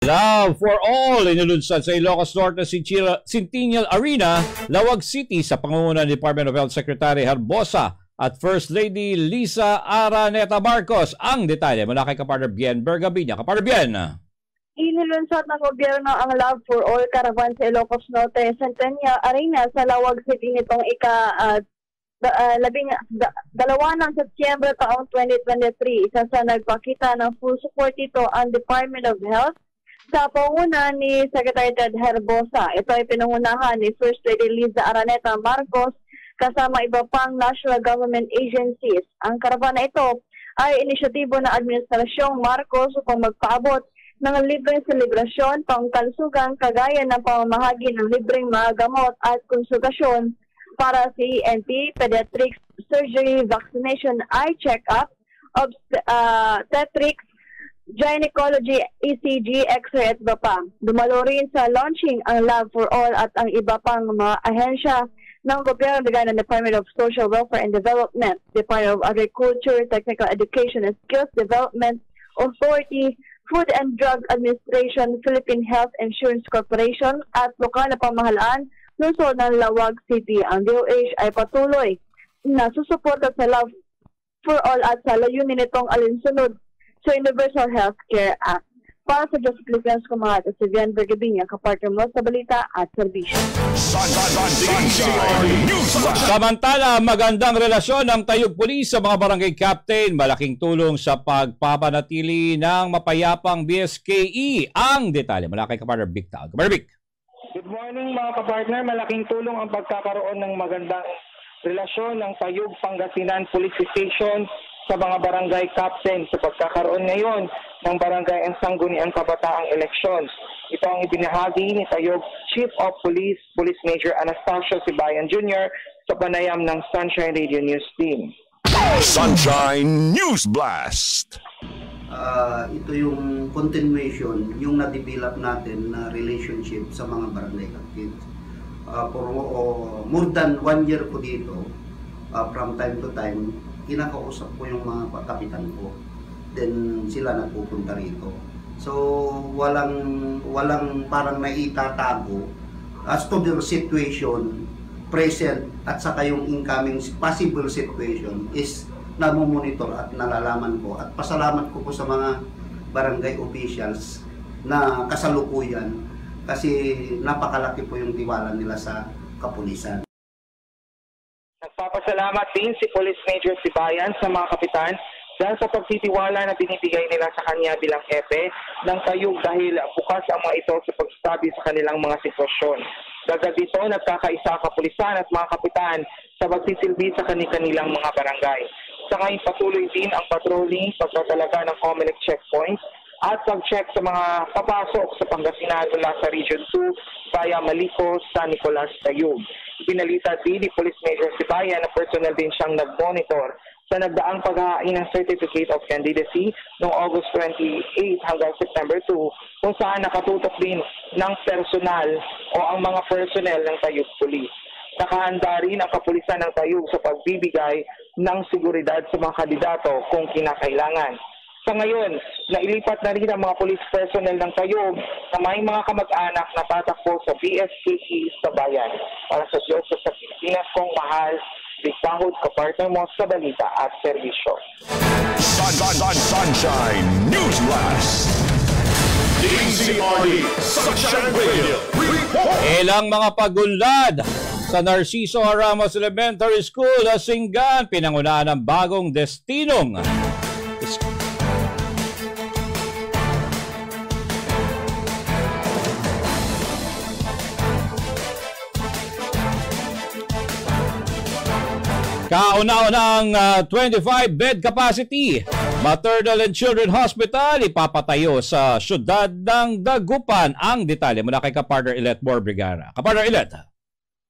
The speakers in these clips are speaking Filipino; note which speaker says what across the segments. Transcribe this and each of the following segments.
Speaker 1: Love for All inulunsad sa Ilocos Norte Centennial Arena, Lawag City sa pangunguna ni Department of Health Secretary Herbosa at First Lady Lisa Araneta Marcos. Ang detalye mula kay kapartner Bien Bergabiña. Kapartner Bien.
Speaker 2: Inilunsad ng gobyerno ang Love for All Caravan sa Ilocos Norte Centennial Arena sa Lawag City nitong dalawa ng Setyembre taong 2023. Isa sa nagpakita ng full support ito ang Department of Health sa panguna ni Secretary Ted Herbosa. Ito ay pinangunahan ni First Lady Liza Araneta Marcos kasama iba pang national government agencies. Ang karavana ito ay inisyatibo ng Administrasyong Marcos upang magpaabot ng libreng selebrasyon, pangkalusugan kagaya ng pamamahagi ng libreng mga gamot at konsultasyon para sa ENT, pediatrics, surgery, vaccination, eye check-up, obstetrics, gynecology, ECG, X-ray at iba pa. Dumalo rin sa launching ang Love for All at ang iba pang mga ahensya ng gobyerno gaya ng Department of Social Welfare and Development, Department of Agriculture, Technical Education and Skills Development Authority, Food and Drug Administration, Philippine Health Insurance Corporation at lokal na pamahalaan lungsod ng Lawag City. Ang DOH ay patuloy na susuporta sa Love for All at sa layunin nitong alinsunod sa Universal Healthcare Act. Para sa Just Philippines Kumahat at si Bien Bergabiña, kapartner mo sa balita at serbisyo.
Speaker 1: Samantala, magandang relasyon ng Tayug Police sa mga barangay captain, malaking tulong sa pagpapanatili ng mapayapang BSKE. Ang detalye mula kay kapartner Vic Taon. Kapartner Vic.
Speaker 3: Good morning mga kapartner. Malaking tulong ang pagkakaroon ng magandang relasyon ng Tayug Pangasinan Police Station sa mga barangay captain sa pagkakaroon ngayon ng barangay and sangguniang kabataang eleksyon. Ito ang ibinahagi ni Tayug Chief of Police, Police Major Anastasio Sibayan Jr. sa panayam ng Sunshine Radio News Team.
Speaker 4: Sunshine News Blast!
Speaker 5: Ito yung continuation, yung na-develop natin na relationship sa mga barangay captains. For more than 1 year po dito, from time to time, kinakausap ko yung mga kapitan ko. Then sila nagpupunta rito. So walang parang naitatago as to their situation, present at saka yung incoming possible situation is namomonitor at nalalaman ko at pasalamat ko po sa mga barangay officials na kasalukuyan kasi napakalaki po yung tiwala nila sa kapulisan.
Speaker 3: Nagpapasalamat din si Police Major Sibayan sa mga kapitan dahil sa pagtitiwala na binibigay nila sa kanya bilang hepe ng Tayug dahil bukas ang mga ito sa pagsasabi sa kanilang mga sitwasyon. Dagdag dito, nagkakaisa kapulisan at mga kapitan sa pagsisilbi sa kanilang mga barangay. Sa ngayon patuloy din ang patrolling, pagtatalaga ng COMELEC checkpoints at pag-check sa mga papasok sa Pangasinan mula sa Region 2 via Malicos, San Nicolas, Tayug. Pinalita din ni Police Major Sibayan na personal din siyang nag-monitor sa nagdaang paghahain ng Certificate of Candidacy noong August 28 hanggang September 2 kung saan nakatutok din ng personal o ang mga personnel ng Tayug Police. Nakahanda rin ang kapulisan ng Tayug sa pagbibigay ng seguridad sa mga kandidato kung kinakailangan. Sa ngayon, nailipat na rin ang mga police personnel ng Tayug na may mga kamag-anak na tatakbo sa BSKE sa bayan. Para sa Diyos sa Pilipinas kong mahal, Bigpahod kapartner mo sa balita at serbisyo.
Speaker 4: Sunshine News Blast! DCRD Sunshine Radio Report!
Speaker 1: Ilang mga pagunlad sa Narciso Ramos Elementary School, Singgan, pinangunahan ng bagong destinong kauna-unang 25-bed capacity Maternal and Children Hospital ipapatayo sa syudad ng Dagupan. Ang detalye mula kay kapartner Ilet Borbrigara. Kapartner Ilet.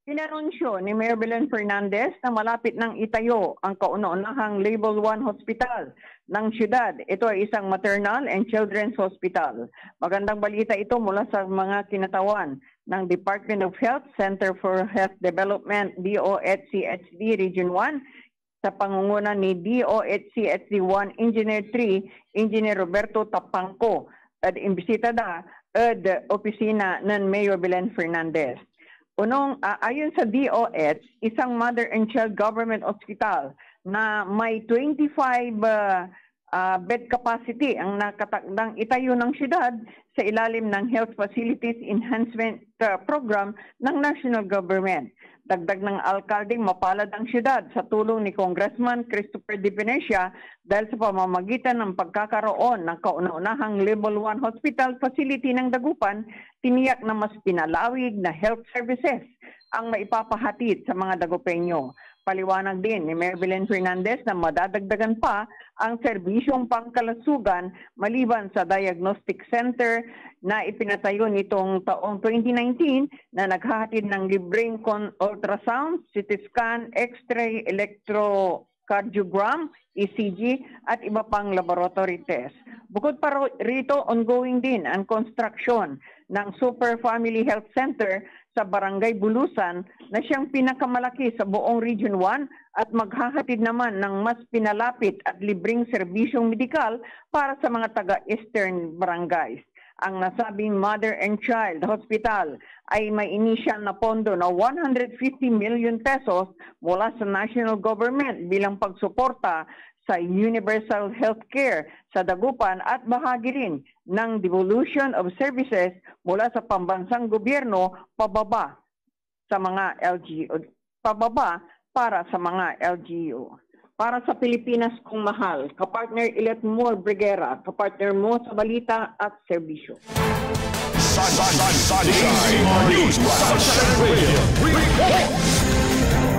Speaker 6: Inanunsyo ni Mayor Belen Fernandez na malapit nang itayo ang kauna-unahang Level 1 Hospital ng siyudad. Ito ay isang Maternal and Children's Hospital. Magandang balita ito mula sa mga kinatawan ng Department of Health, Center for Health Development, DOHCHD Region 1, sa pangunguna ni DOHCHD 1 Engineer 3, Engineer Roberto Tapangco. At imbisita na opisina ng Mayor Belen Fernandez. Ayon sa DOH, isang mother and child government hospital na may 25 bed capacity ang nakatakdang itayo ng syudad sa ilalim ng Health Facilities Enhancement Program ng National Government. Dagdag ng alkaldeng mapalad ang syudad sa tulong ni Congressman Christopher De Venecia dahil sa pamamagitan ng pagkakaroon ng kauna-unahang Level 1 Hospital Facility ng Dagupan, tiniyak na mas pinalawig na health services ang maipapahatid sa mga Dagupeño. Paliwanag din ni Mayor Belen Fernandez na madadagdagan pa ang serbisyong pangkalasugan maliban sa diagnostic center na ipinatayo nitong taong 2019 na naghahatid ng libreng ultrasound, CT scan, X-ray, electrocardiogram, ECG at iba pang laboratory test. Bukod pa rito, ongoing din ang construction ng Super Family Health Center sa Barangay Bulusan na siyang pinakamalaki sa buong Region 1 at maghahatid naman ng mas pinalapit at libreng serbisyong medikal para sa mga taga-eastern barangays. Ang nasabing Mother and Child Hospital ay may initial na pondo na 150 million pesos mula sa national government bilang pagsuporta sa universal healthcare sa Dagupan at bahagi rin ng devolution of services mula sa pambansang gobyerno pababa sa mga LGU, pababa para sa mga LGU. Para sa Pilipinas kong mahal, kapartner Ilet Moore Briguera, kapartner mo sa balita at serbisyo.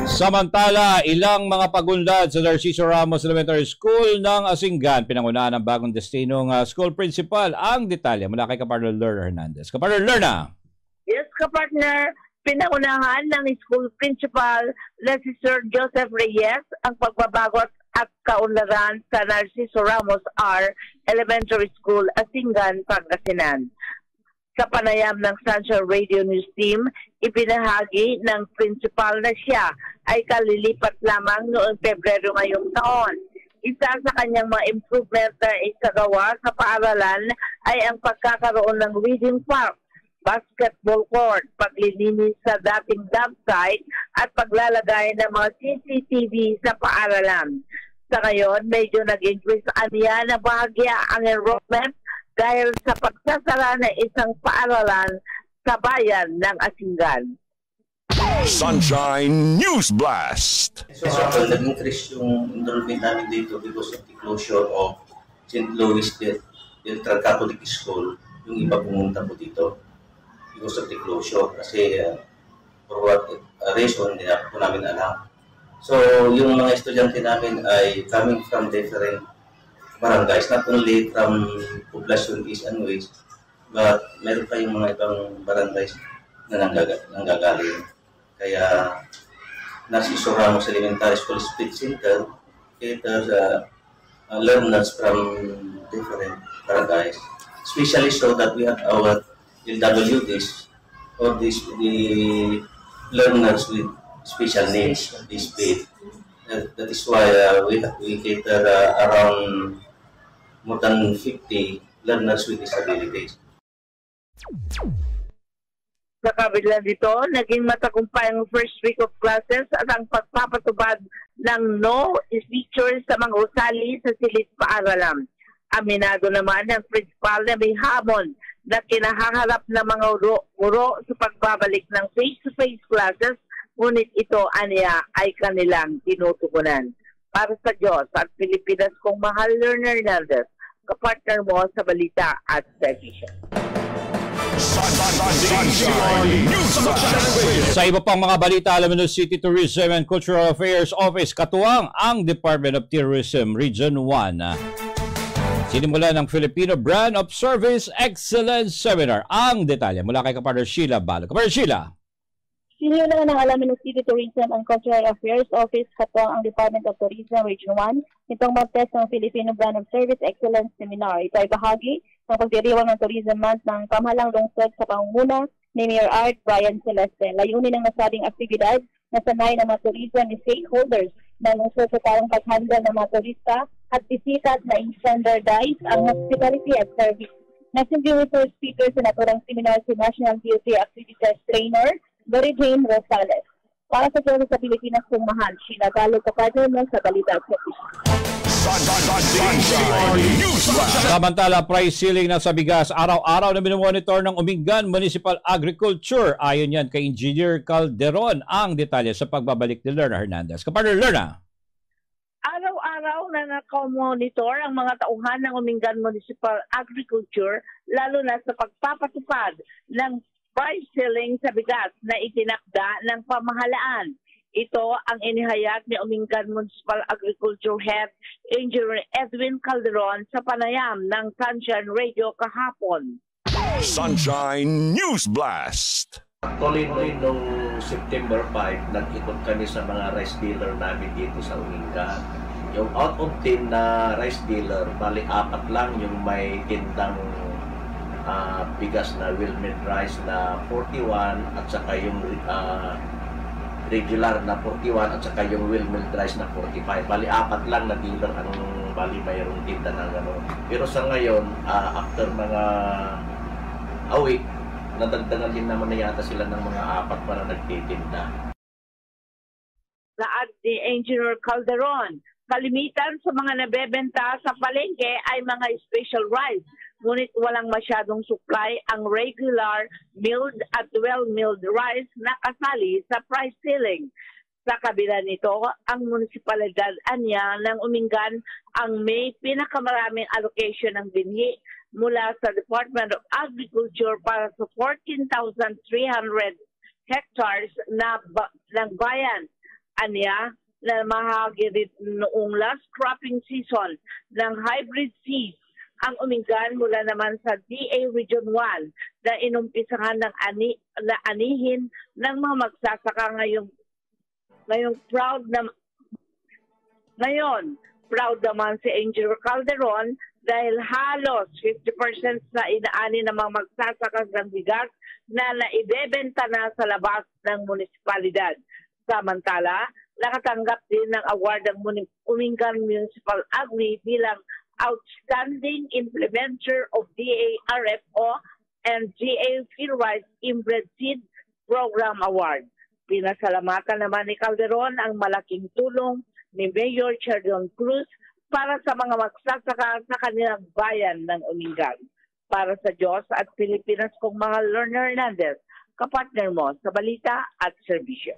Speaker 1: Samantala, ilang mga pagunlad sa Narciso Ramos Elementary School ng Asingan pinangunahan ng bagong destinong school principal. Ang detalye mula kay kapartner Lerna Hernandez. Kapartner Lerna!
Speaker 7: Yes, kapartner, pinangunahan ng school principal na si Sir Joseph Reyes ang pagbabago at kaunlaran sa Narciso Ramos R. Elementary School, Asingan, Pangasinan. Sa panayam ng Sunshine Radio News Team, ipinahagi ng principal na siya ay kalilipat lamang noong Pebrero ngayong taon. Isa sa kanyang mga improvement na isagawa sa paaralan ay ang pagkakaroon ng reading park, basketball court, paglilinis sa dating dump site at paglalagay ng mga CCTV sa paaralan. Sa ngayon, medyo nag-increase aniya na bahagya ang enrollment dahil sa pagsasara ng isang paaralan sa bayan ng Asingan.
Speaker 4: Sunshine News Blast!
Speaker 8: So, nag-increase yung enrollment namin dito because of the closure of St. Louis Central Catholic School. Yung iba pumunta po dito because of the closure. Kasi for what reason, hindi na po namin alam. So, yung mga estudyante namin ay coming from different barangays, not only from Poblacion East and West, but meron pa yung mga ibang barangays na nanggagaling. Kaya, Narciso Ramos Elementary School Speed Center caters learners from different barangays, especially so that we have our LWDs, or the learners with special needs, this speed. That is why we cater around more than 50 learners with disabilities.
Speaker 7: Sa kabila dito, naging matagumpay ang first week of classes at ang pagpapatubad ng no features sa mga usali sa silid paaralan. Aminado naman ang principal na may hamon na kinahaharap ng mga guro sa pagbabalik ng face-to-face classes, ngunit ito aniya ay kanilang tinutugunan. Para sa Diyos at Pilipinas kong mahal, Lerna Hernandez, kapartner mo sa balita at serbisyo.
Speaker 1: Sa iba pang mga balita, alam mo, City Tourism and Cultural Affairs Office katuwang ang Department of Tourism Region 1. Sinimula ng Filipino Brand of Service Excellence Seminar. Ang detalye mula kay kapartner Sheila Balo. Kapartner Sheila.
Speaker 2: Sinimula ng alamin ng City Tourism and Cultural Affairs Office katuwang ang Department of Tourism Region 1 itong mag-test ng Filipino Brand of Service Excellence Seminar. Ito ay bahagi ng pagdiriwang ng Tourism Month ng pamahalang lungsod sa pangunguna ni Mayor Art Brian Celeste. Layunin ng nasabing aktibidad na sanay ng mga tourism ni stakeholders na lungsod sa parang pag-handle ng mga turista at bisita na i-standardize ang hospitality at service Nagsindi resource speaker sa naturang seminar si National DOJ Activities Trainer, Mary Jane Rosales. Para sa Diyos sa Pilipinas kung mahal, sinagalo kapatid mo sa balita at
Speaker 1: Samantala, price ceiling na sa bigas, araw-araw na minomonitor ng Umingan Municipal Agriculture. Ayon yan kay Engineer Calderon. Ang detalye sa pagbabalik ni Lerna Hernandez. Kapartner Lerna.
Speaker 7: Araw-araw na nakomonitor ang mga tauhan ng Umingan Municipal Agriculture, lalo na sa pagpapatupad ng price ceiling sa bigas na itinakda ng pamahalaan. Ito ang inihayag ni Umingan Municipal Agriculture Head Engineer Edwin Calderon sa panayam ng Sunshine Radio kahapon.
Speaker 4: Sunshine News Blast.
Speaker 8: Actually, noong September 5, nag-ikot kami sa mga rice dealer namin dito sa Umingan. Yung out of 10 na rice dealer, bali 4 lang yung may tindang bigas na well-made rice na 41 at saka yung regular na 41 at saka yung well-milled rice na 45. Bali, 4 lang na dealer ang bali mayroong tinda ng gano'n. Pero sa ngayon, after mga a week, nadagdagan din naman na yata sila ng mga 4 para nagtitinda.
Speaker 7: Laad ni Engineer Calderon, kalimitan sa mga nabebenta sa palengke ay mga special rice. Ngunit walang masyadong supply ang regular, milled at well-milled rice na kasali sa price ceiling. Sa kabila nito, ang munisipalidad anya ng Umingan ang may pinakamaraming allocation ng binhi mula sa Department of Agriculture para sa 14,300 hectares ng bayan. Anya na mahagi noong last cropping season ng hybrid seeds ang Umingan mula naman sa DA Region 1 na inumpisahan ng anihin ng mga magsasaka proud naman si Engineer Calderon dahil halos 50% sa inaani ng mga magsasaka ng bigas na naibebenta na sa labas ng munisipalidad. Samantala, nakatanggap din ng award ng Umingan Municipal Agri bilang Outstanding Implementer of DARFO and GA Field Rice Inbred Seed Program Award. Pinasalamatan naman ni Calderon ang malaking tulong ni Mayor Chardon Cruz para sa mga magsasaka sa kanilang bayan ng Umingan. Para sa Diyos at Pilipinas kong mga Lerna Hernandez, kapartner mo sa balita at serbisyo.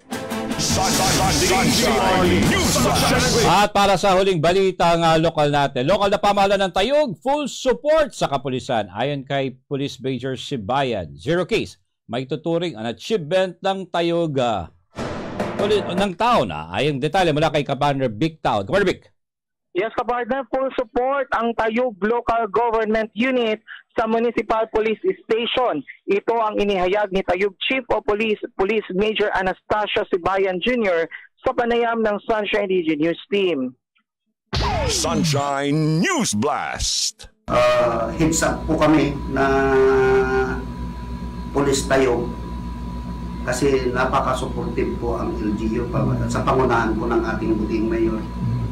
Speaker 1: At para sa huling balita ng lokal natin, lokal na pamahalaan ng Tayug, full support sa kapulisan. Ayon kay Police Major Sibayan, 0 case, may tuturing ang achievement ng Tayug ng taon. Ayong detalye mula kay Kapartner Big Town. Kapartner Big.
Speaker 3: Yes, kapartner, full support ang Tayug Local Government Unit sa Municipal Police Station. Ito ang inihayag ni Tayug Chief of Police, Police Major Anastasia Sibayan Jr. sa panayam ng Sunshine Region News Team.
Speaker 4: Sunshine News Blast.
Speaker 5: Heads up po kami na Police Tayug kasi napaka-supportive po ang LGU sa pangunahan po ng ating buting mayor,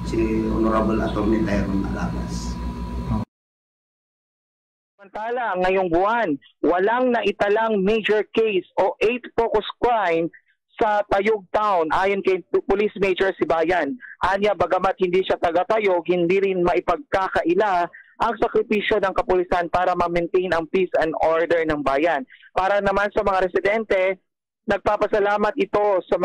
Speaker 5: si Honorable Atty. Tyrone Alagas.
Speaker 3: Samantala, ngayong buwan, walang naitalang major case o 8 focus crime sa Tayug Town ayon kay Police Major Sibayan. Anya, bagamat hindi siya taga-Tayug, hindi rin maipagkakaila ang sakripisyo ng kapulisan para ma-maintain ang peace and order ng bayan. Para naman sa mga residente, nagpapasalamat ito sa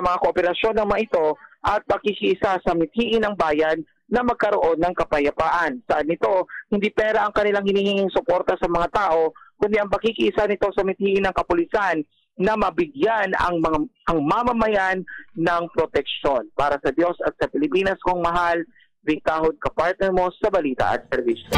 Speaker 3: mga kooperasyon ng mga ito at pakikiisa sa mithiin ng bayan na magkaroon ng kapayapaan. Saan nito, hindi pera ang kanilang hinihinging suporta sa mga tao, kundi ang pakikiisa nito sa mithiin ng kapulisan na mabigyan ang mamamayan ng proteksyon. Para sa Diyos at sa Pilipinas kong mahal, Victahod, kapartner mo sa balita at serbisyo.